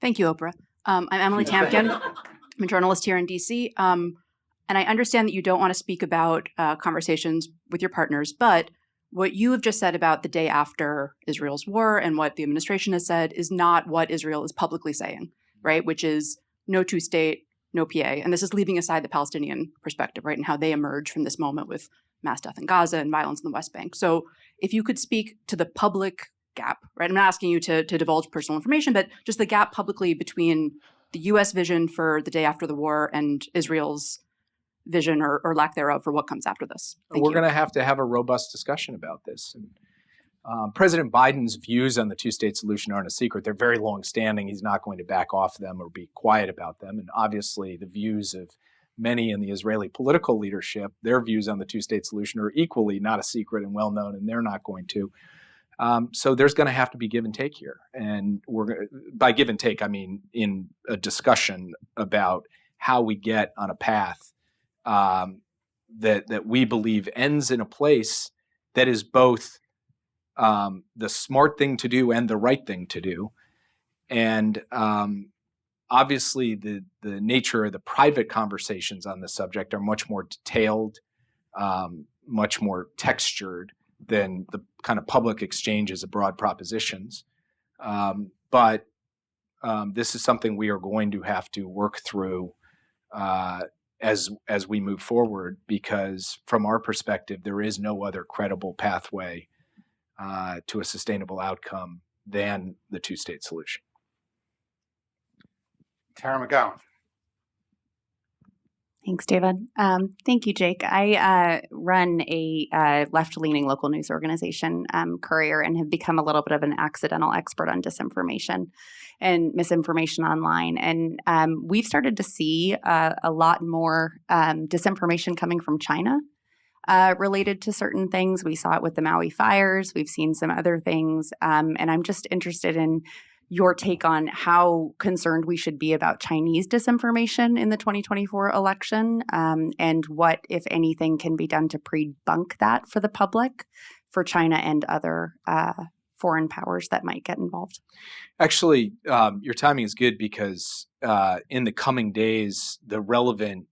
Thank you, Oprah. I'm Emily Tamkin. I'm a journalist here in DC. And I understand that you don't want to speak about conversations with your partners, but what you have just said about the day after Israel's war and what the administration has said is not what Israel is publicly saying, right? Which is no two-state, no PA. And this is leaving aside the Palestinian perspective, right? And how they emerge from this moment with mass death in Gaza and violence in the West Bank. So if you could speak to the public gap, right? I'm not asking you to divulge personal information, but just the gap publicly between the U.S. vision for the day after the war and Israel's vision or lack thereof for what comes after this. We're going to have a robust discussion about this. And President Biden's views on the two-state solution aren't a secret. They're very long-standing. He's not going to back off them or be quiet about them. And obviously, the views of many in the Israeli political leadership, their views on the two-state solution are equally not a secret and well-known, and they're not going to. So there's going to have to be give and take here. And by give and take, I mean in a discussion about how we get on a path that we believe ends in a place that is both the smart thing to do and the right thing to do. And obviously the nature of the private conversations on this subject are much more detailed, much more textured than the kind of public exchanges of broad propositions. But this is something we are going to have to work through as we move forward, because from our perspective, there is no other credible pathway to a sustainable outcome than the two-state solution. Tara McGowan. Thanks, David. Thank you, Jake. I run a left-leaning local news organization, Courier, and have become a little bit of an accidental expert on disinformation and misinformation online. And we've started to see a lot more disinformation coming from China related to certain things. We saw it with the Maui fires. We've seen some other things. And I'm just interested in your take on how concerned we should be about Chinese disinformation in the 2024 election, and what, if anything, can be done to pre-bunk that for the public, for China and other foreign powers that might get involved. Actually, your timing is good because in the coming days, the relevant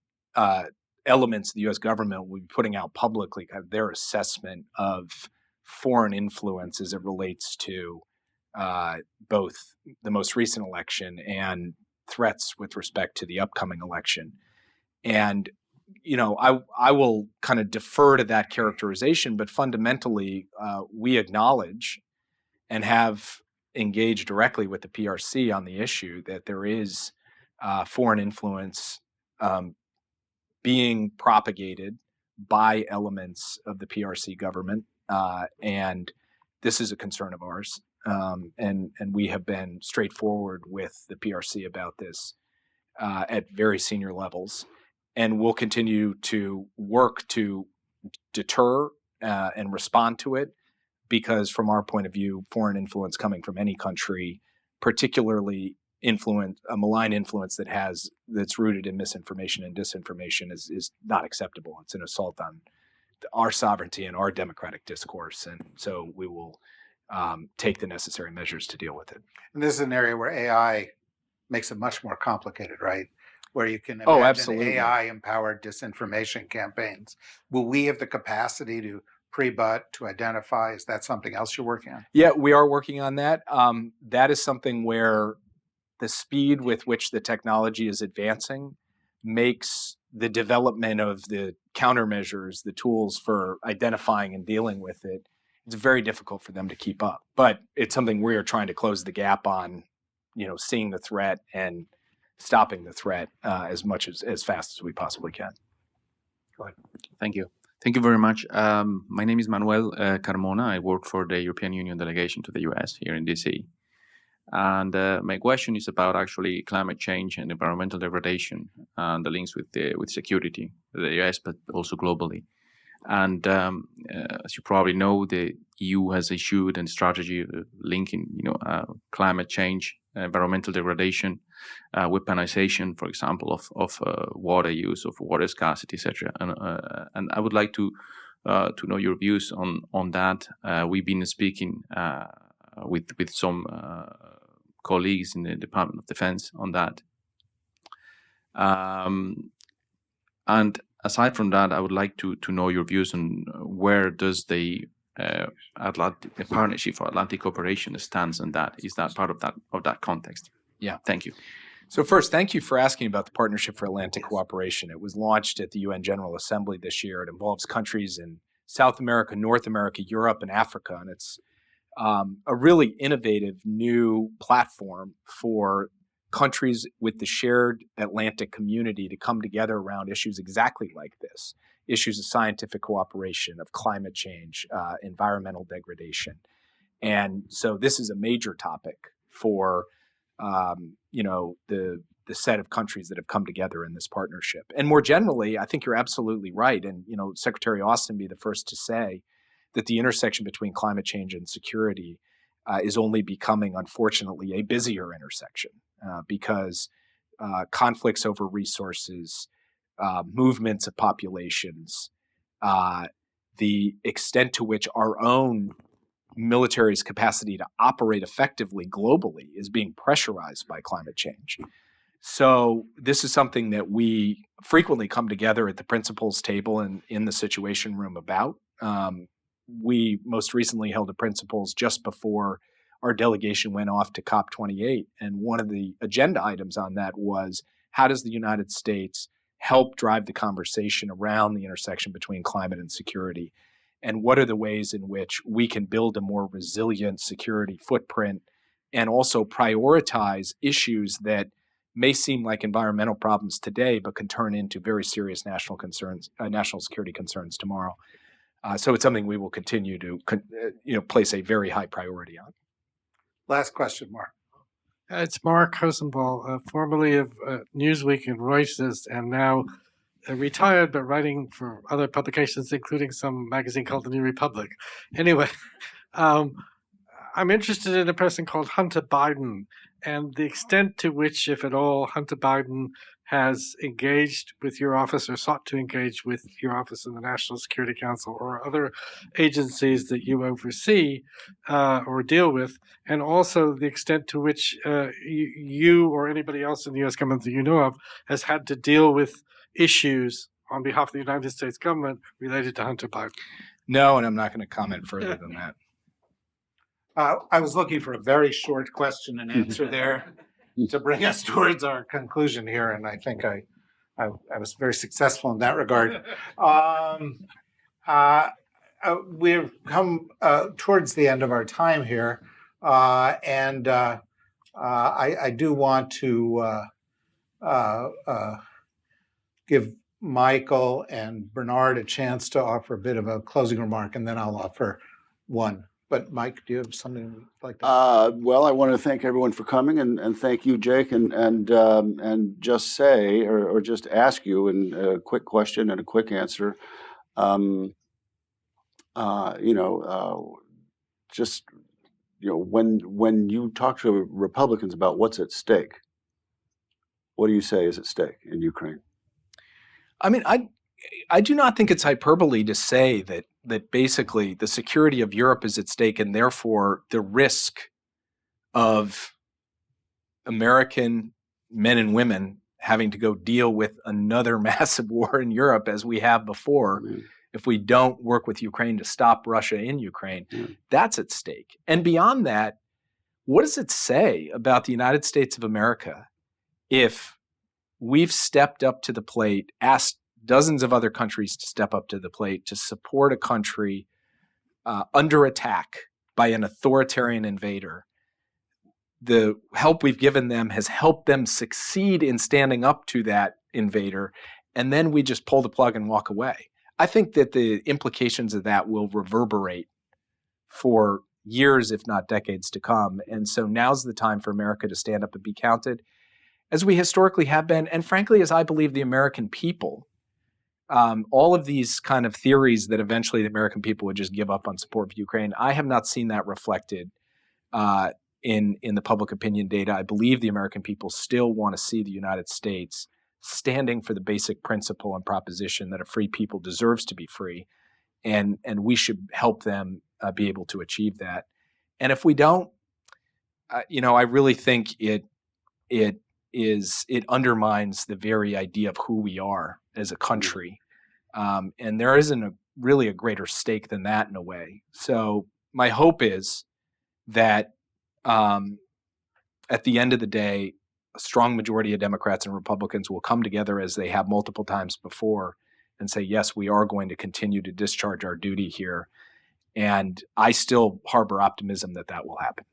elements of the U.S. government will be putting out publicly kind of their assessment of foreign influence as it relates to both the most recent election and threats with respect to the upcoming election. And, you know, I will kind of defer to that characterization, but fundamentally, we acknowledge and have engaged directly with the PRC on the issue that there is foreign influence being propagated by elements of the PRC government. And this is a concern of ours. And we have been straightforward with the PRC about this at very senior levels, and we'll continue to work to deter and respond to it, because from our point of view, foreign influence coming from any country, particularly a malign influence that's rooted in misinformation and disinformation, is not acceptable. It's an assault on our sovereignty and our democratic discourse, and so we will take the necessary measures to deal with it. And this is an area where AI makes it much more complicated, right? Where you can imagine AI-empowered disinformation campaigns. Will we have the capacity to pre-butt, to identify? Is that something else you're working on? Yeah, we are working on that. That is something where the speed with which the technology is advancing makes the development of the countermeasures, the tools for identifying and dealing with it, it's very difficult for them to keep up. But it's something we are trying to close the gap on, you know, seeing the threat and stopping the threat as fast as we possibly can. Go ahead. Thank you. Thank you very much. My name is Manuel Carmona. I work for the European Union delegation to the US here in DC. And my question is about actually climate change and environmental degradation and the links with security, the US, but also globally. And as you probably know, the EU has issued a strategy linking, climate change, environmental degradation, weaponization, for example, of water use, of water scarcity, etc. And I would like to know your views on that. We've been speaking with some colleagues in the Department of Defense on that. And aside from that, I would like to know your views on where does the Partnership for Atlantic Cooperation stands on that. Is that part of that context? Yeah. Thank you. So first, thank you for asking about the Partnership for Atlantic Cooperation. It was launched at the UN General Assembly this year. It involves countries in South America, North America, Europe, and Africa. And it's a really innovative new platform for countries with the shared Atlantic community to come together around issues exactly like this, issues of scientific cooperation, of climate change, environmental degradation. And so this is a major topic for the set of countries that have come together in this partnership. And more generally, I think you're absolutely right. And, Secretary Austin be the first to say that the intersection between climate change and security is only becoming, unfortunately, a busier intersection because conflicts over resources, movements of populations, the extent to which our own military's capacity to operate effectively globally is being pressurized by climate change. So this is something that we frequently come together at the principals table and in the Situation Room about. We most recently held a principals just before our delegation went off to COP28. And one of the agenda items on that was, how does the United States help drive the conversation around the intersection between climate and security? And what are the ways in which we can build a more resilient security footprint and also prioritize issues that may seem like environmental problems today, but can turn into very serious national security concerns tomorrow. So it's something we will continue to place a very high priority on. Last question, Mark. It's Mark Hosenball, formerly of Newsweek and Reuters, and now retired, but writing for other publications, including some magazine called The New Republic. Anyway, I'm interested in a person called Hunter Biden and the extent to which, if at all, Hunter Biden has engaged with your office or sought to engage with your office in the National Security Council or other agencies that you oversee or deal with, and also the extent to which you or anybody else in the U.S. government that you know of has had to deal with issues on behalf of the United States government related to Hunter Biden. No, and I'm not going to comment further than that. I was looking for a very short question and answer there to bring us towards our conclusion here, and I think I was very successful in that regard. We've come towards the end of our time here, and I do want to give Michael and Bernard a chance to offer a bit of a closing remark, and then I'll offer one. But Mike, do you have something like that? Well, I want to thank everyone for coming, and thank you, Jake, and just say or just ask you in a quick question and a quick answer. When you talk to Republicans about what's at stake, what do you say is at stake in Ukraine? I mean, I do not think it's hyperbole to say that basically the security of Europe is at stake, and therefore the risk of American men and women having to go deal with another massive war in Europe as we have before, if we don't work with Ukraine to stop Russia in Ukraine, that's at stake. And beyond that, what does it say about the United States of America if we've stepped up to the plate, asked dozens of other countries to step up to the plate to support a country under attack by an authoritarian invader? The help we've given them has helped them succeed in standing up to that invader, and then we just pull the plug and walk away. I think that the implications of that will reverberate for years, if not decades to come. And so now's the time for America to stand up and be counted, as we historically have been, and frankly, as I believe the American people. All of these kind of theories that eventually the American people would just give up on support for Ukraine, I have not seen that reflected in the public opinion data. I believe the American people still want to see the United States standing for the basic principle and proposition that a free people deserves to be free, and we should help them be able to achieve that. And if we don't, I really think it undermines the very idea of who we are as a country. And there isn't really a greater stake than that in a way. So my hope is that at the end of the day, a strong majority of Democrats and Republicans will come together as they have multiple times before and say, yes, we are going to continue to discharge our duty here. And I still harbor optimism that will happen.